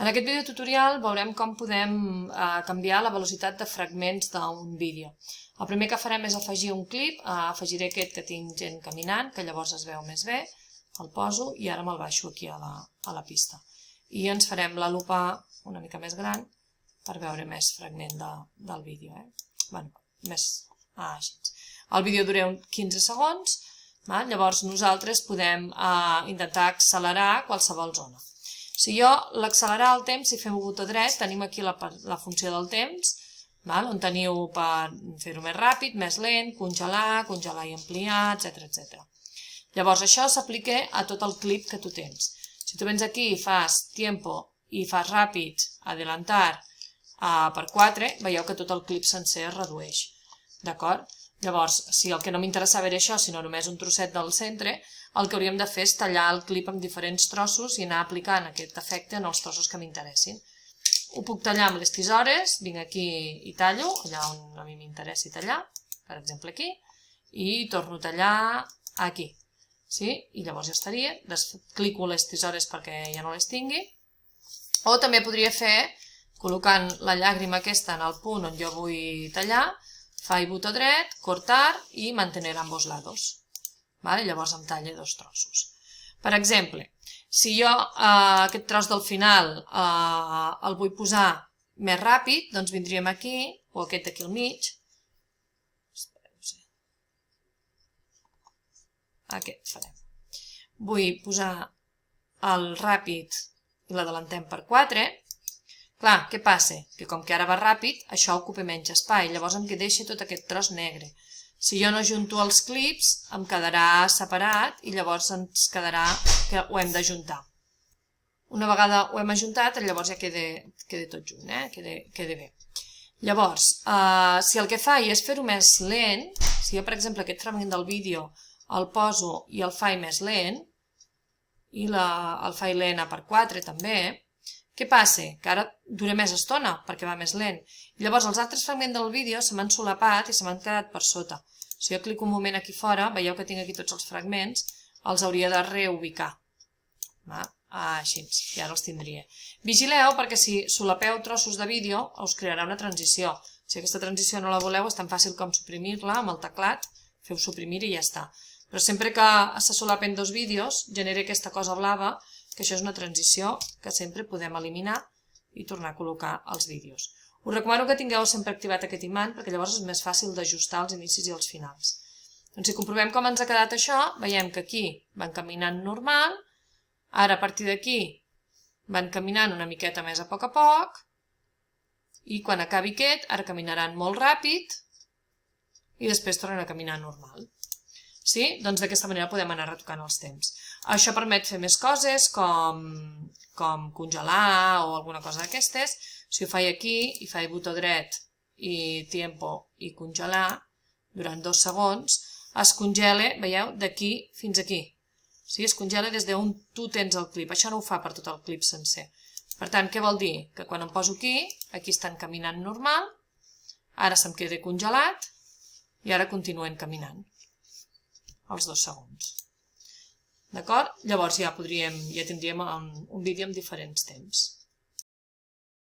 En aquest vídeo tutorial veurem com podem canviar la velocitat de fragments d'un vídeo. El primer que farem és afegir un clip, afegiré aquest que tinc gent caminant, que llavors es veu més bé, el poso i ara me'l baixo aquí a la pista. I ens farem la lupa una mica més gran per veure més fragment del vídeo. El vídeo dura 15 segons, llavors nosaltres podem intentar accelerar qualsevol zona. Si jo l'accelerar el temps, si fem un botó dret, tenim aquí la funció del temps, on teniu per fer-ho més ràpid, més lent, congelar i ampliar, etc. Llavors això s'aplica a tot el clip que tu tens. Si tu vens aquí i fas tiempo i fas ràpid, adelantar per 4, veieu que tot el clip sencer es redueix. D'acord? Llavors, si el que no m'interessava era això, sinó només un trosset del centre, el que hauríem de fer és tallar el clip en diferents trossos i anar aplicant aquest efecte en els trossos que m'interessin. Ho puc tallar amb les tisores, vinc aquí i tallo, allà on a mi m'interessi tallar, per exemple aquí, i torno a tallar aquí. I llavors ja estaria, clico les tisores perquè ja no les tingui. O també podria fer, col·locant la llàgrima aquesta en el punt on jo vull tallar, faig botó dret, cortar i mantener ambos lados. Llavors em talla dos trossos. Per exemple, si jo aquest tros del final el vull posar més ràpid, doncs vindríem aquí, o aquest aquí al mig. Aquest farem. Vull posar el ràpid i l'adelantem per 4. Clar, què passa? Que com que ara va ràpid, això ocupa menys espai, llavors em deixa tot aquest tros negre. Si jo no junto els clips, em quedarà separat i llavors ens quedarà que ho hem d'ajuntar. Una vegada ho hem ajuntat, llavors ja queda tot junt, queda bé. Llavors, si el que faig és fer-ho més lent, si jo, per exemple, aquest fragment del vídeo el poso i el faig més lent, i el faig lent a per 4 també, què passa? Que ara dura més estona perquè va més lent. Llavors els altres fragments del vídeo se m'han solapat i se m'han quedat per sota. Si jo clico un moment aquí fora, veieu que tinc aquí tots els fragments, els hauria de reubicar. Així, i ara els tindria. Vigileu perquè si solapeu trossos de vídeo us crearà una transició. Si aquesta transició no la voleu és tan fàcil com suprimir-la amb el teclat, feu suprimir i ja està. Però sempre que se solapen dos vídeos genera aquesta cosa blava, que això és una transició que sempre podem eliminar i tornar a col·locar els vídeos. Us recomano que tingueu sempre activat aquest imant perquè llavors és més fàcil d'ajustar els inicis i els finals. Doncs si comprovem com ens ha quedat això, veiem que aquí van caminant normal, ara a partir d'aquí van caminant una miqueta més a poc, i quan acabi aquest, ara caminaran molt ràpid i després tornen a caminar normal. Doncs d'aquesta manera podem anar retocant els temps. Això permet fer més coses com congelar o alguna cosa d'aquestes. Si ho faig aquí i faig botó dret i tiempo i congelar, durant 2 segons, es congela, veieu, d'aquí fins aquí. Es congela des d'on tu tens el clip. Això no ho fa per tot el clip sencer. Per tant, què vol dir? Que quan em poso aquí, aquí estan caminant normal, ara se'm queda congelat i ara continuen caminant els 2 segons. D'acord? Llavors ja tindríem un vídeo amb diferents temps.